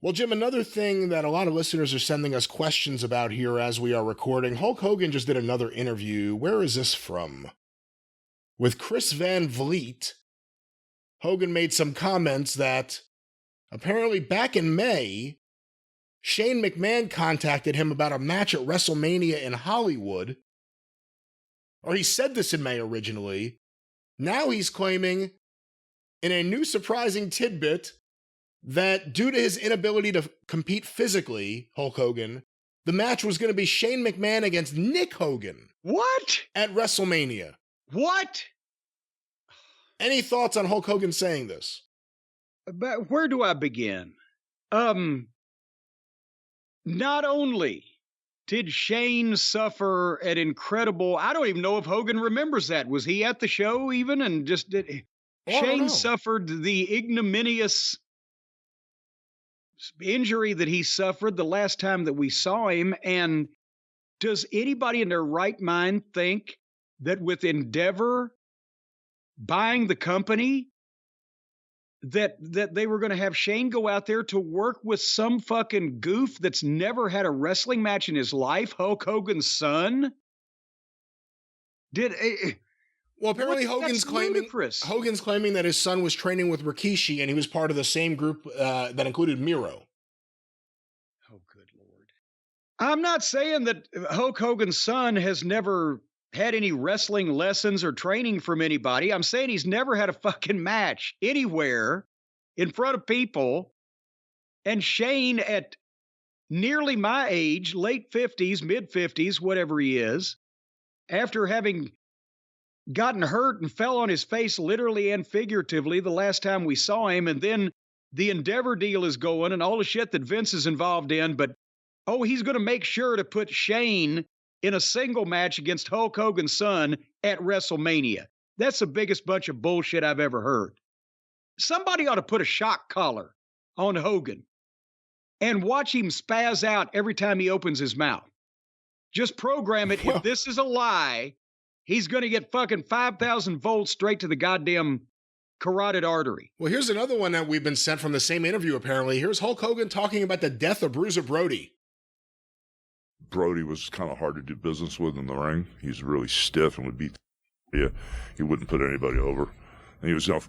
Well, Jim, another thing that a lot of listeners are sending us questions about here as we are recording, Hulk Hogan just did another interview. Where is this from? With Chris Van Vliet. Hogan made some comments that apparently back in May, Shane McMahon contacted him about a match at WrestleMania in Hollywood. Or he said this in May originally. Now he's claiming, in a new surprising tidbit, that due to his inability to compete physically, Hulk Hogan, the match was going to be Shane McMahon against Nick Hogan. What? At WrestleMania. What? Any thoughts on Hulk Hogan saying this? But where do I begin? Not only did Shane suffer an incredible, I don't even know if Hogan remembers that. Was he at the show even? And just did Shane suffered the ignominious injury that he suffered the last time that we saw him. And does anybody in their right mind think that with Endeavor buying the company, that they were going to have Shane go out there to work with some fucking goof that's never had a wrestling match in his life, Hulk Hogan's son? Well, apparently Hogan's claiming that his son was training with Rikishi and he was part of the same group that included Miro. Oh, good Lord. I'm not saying that Hulk Hogan's son has never had any wrestling lessons or training from anybody. I'm saying he's never had a fucking match anywhere in front of people. And Shane, at nearly my age, late 50s, mid 50s, whatever he is, after having gotten hurt and fell on his face literally and figuratively the last time we saw him, and then the Endeavor deal is going and all the shit that Vince is involved in, but he's going to make sure to put Shane in a single match against Hulk Hogan's son at WrestleMania. That's the biggest bunch of bullshit I've ever heard. Somebody ought to put a shock collar on Hogan and watch him spaz out every time he opens his mouth. Just program it. If this is a lie, he's going to get fucking 5,000 volts straight to the goddamn carotid artery. Well, here's another one that we've been sent from the same interview, apparently. Here's Hulk Hogan talking about the death of Bruiser Brody. Brody was kind of hard to do business with in the ring. He's really stiff and would beat you. He wouldn't put anybody over. And he was a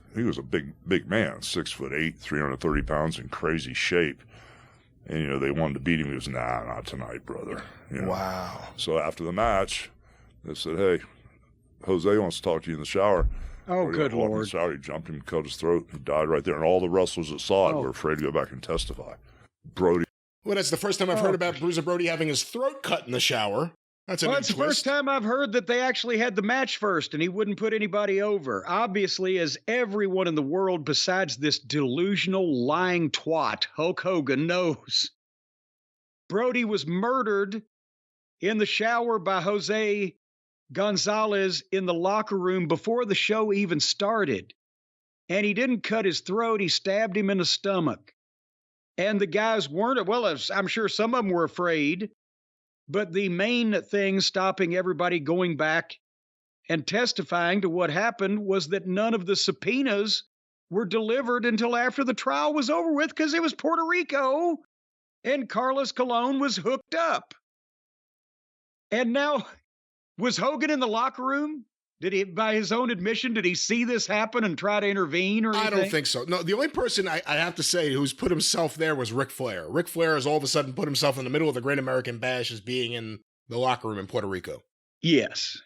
big man, 6'8", 330 pounds, in crazy shape. And, they wanted to beat him. He was, nah, not tonight, brother. Wow. So after the match, they said, hey, Jose wants to talk to you in the shower. Oh, good Lord. In the shower, he jumped him, cut his throat, he died right there. And all the wrestlers that saw it were afraid to go back and testify. Brody. Well, that's the first time I've heard about Bruiser Brody having his throat cut in the shower. That's the first time I've heard that they actually had the match first and he wouldn't put anybody over. Obviously, as everyone in the world besides this delusional, lying twat, Hulk Hogan, knows, Brody was murdered in the shower by Jose Gonzalez in the locker room before the show even started. And he didn't cut his throat, he stabbed him in the stomach. And the guys weren't, well, I'm sure some of them were afraid, but the main thing stopping everybody going back and testifying to what happened was that none of the subpoenas were delivered until after the trial was over with, because it was Puerto Rico and Carlos Colon was hooked up. And now, was Hogan in the locker room? Did he, by his own admission, did he see this happen and try to intervene or anything? I don't think so. No, the only person I have to say who's put himself there was Ric Flair. Ric Flair has all of a sudden put himself in the middle of the Great American Bash as being in the locker room in Puerto Rico. Yes.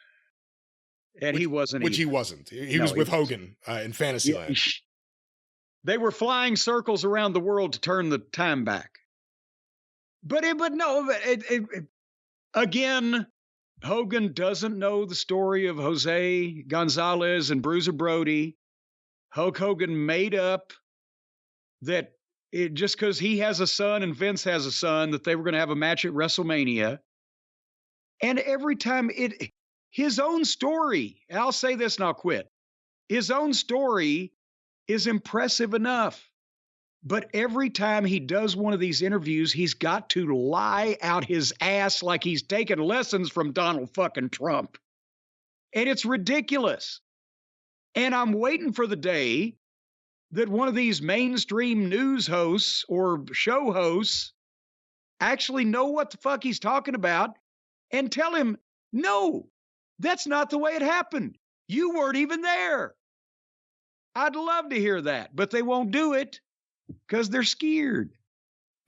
And he wasn't. Which he wasn't. He was with Hogan in Fantasyland. They were flying circles around the world to turn the time back. Again, Hogan doesn't know the story of Jose Gonzalez and Bruiser Brody. Hulk Hogan made up that just because he has a son and Vince has a son, that they were going to have a match at WrestleMania. And every time his own story, and I'll say this and I'll quit. His own story is impressive enough. But every time he does one of these interviews, he's got to lie out his ass like he's taken lessons from Donald fucking Trump. And it's ridiculous. And I'm waiting for the day that one of these mainstream news hosts or show hosts actually know what the fuck he's talking about and tell him, no, that's not the way it happened. You weren't even there. I'd love to hear that, but they won't do it because they're scared.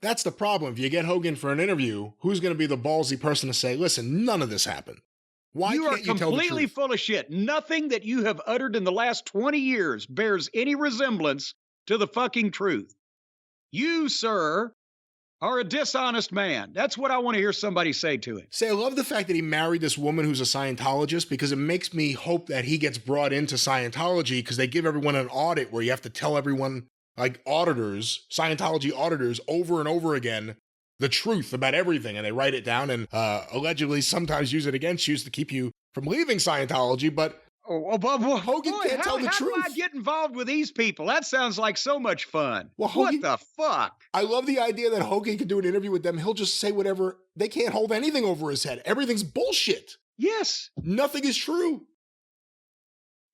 That's the problem. If you get Hogan for an interview, who's going to be the ballsy person to say, listen, none of this happened? Why you can't are you tell the completely truth? full of shit. Nothing that you have uttered in the last 20 years bears any resemblance to the fucking truth. You, sir, are a dishonest man. That's what I want to hear somebody say to him. Say, I love the fact that he married this woman who's a Scientologist, because it makes me hope that he gets brought into Scientology, because they give everyone an audit where you have to tell everyone, like auditors, Scientology auditors, over and over again, the truth about everything, and they write it down and allegedly sometimes use it against you to keep you from leaving Scientology, but Hogan can't tell the truth. How do I get involved with these people? That sounds like so much fun. Well, Hogan, what the fuck? I love the idea that Hogan can do an interview with them. He'll just say whatever. They can't hold anything over his head. Everything's bullshit. Yes. Nothing is true.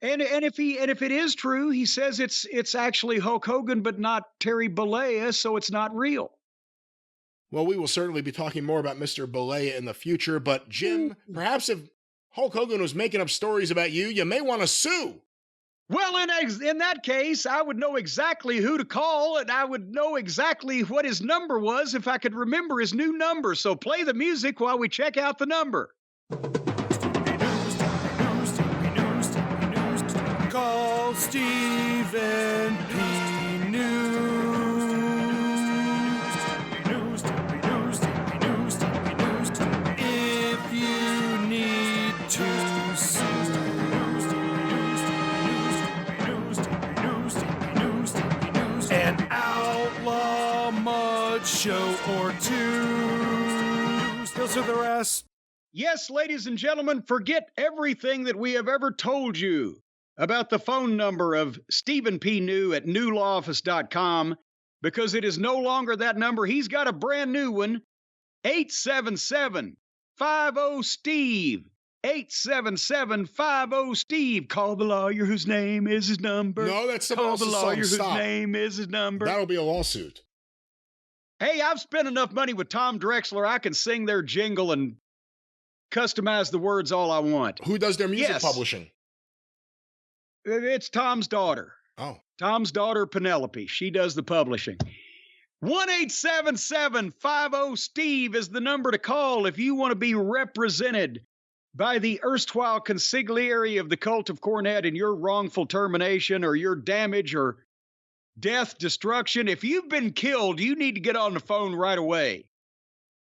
And if it is true, he says it's actually Hulk Hogan, but not Terry Bollea, so it's not real. Well, we will certainly be talking more about Mr. Bollea in the future, but Jim, perhaps if Hulk Hogan was making up stories about you, you may want to sue. Well, in that case, I would know exactly who to call, and I would know exactly what his number was if I could remember his new number. So play the music while we check out the number. Call Stephen P. News. If you need to sue. An outlaw mud show or two. Those are the rest. Yes, ladies and gentlemen, forget everything that we have ever told you about the phone number of Stephen P. New at newlawoffice.com, because it is no longer that number. He's got a brand new one, 877-50-STEVE. 877-50-STEVE. Call the lawyer whose name is his number. No, that's someone else's Call the lawyer song. whose Stop. name is his number. That'll be a lawsuit. Hey, I've spent enough money with Tom Drexler. I can sing their jingle and customize the words all I want. Who does their music Yes. publishing? It's Tom's daughter. Oh. Tom's daughter, Penelope. She does the publishing. 1-877-50-STEVE is the number to call if you want to be represented by the erstwhile consigliere of the cult of Cornette in your wrongful termination or your damage or death, destruction. If you've been killed, you need to get on the phone right away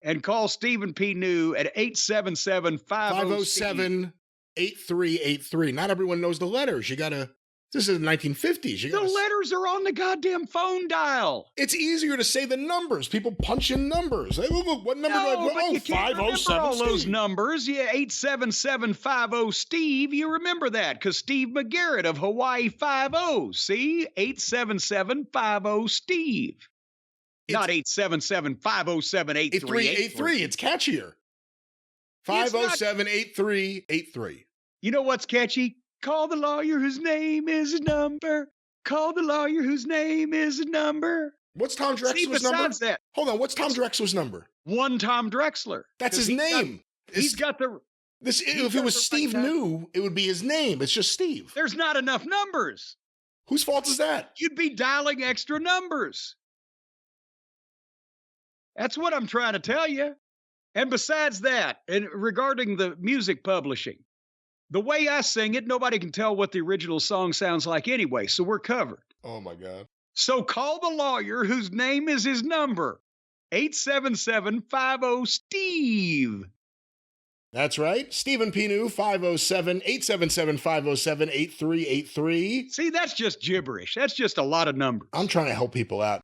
and call Stephen P. New at 877-50-STEVE. 507-8383. Not everyone knows the letters. This is the 1950s. The letters are on the goddamn phone dial. It's easier to say the numbers. People punch in numbers. Hey, look, what number do I No, put? but Oh, you can't remember 507. all those Steve. numbers. Yeah, 877-50-STEVE. You remember that because Steve McGarrett of Hawaii 50. See? 877-50-STEVE. Not 877-507-8383. 8383. It's catchier. 507-8383. You know what's catchy? Call the lawyer whose name is his number. Call the lawyer whose name is his number. What's Tom Drexler's number? Besides that, Hold on. What's Tom Drexler's number? one Tom Drexler. That's his name. He's got the... If it was Steve New, it would be his name. It's just Steve. There's not enough numbers. Whose fault is that? You'd be dialing extra numbers. That's what I'm trying to tell you. And besides that, and regarding the music publishing, the way I sing it, nobody can tell what the original song sounds like anyway, so we're covered. Oh, my God. So call the lawyer whose name is his number, 877-50-STEVE. That's right. Stephen P. New, 507-877-507-8383. See, that's just gibberish. That's just a lot of numbers. I'm trying to help people out.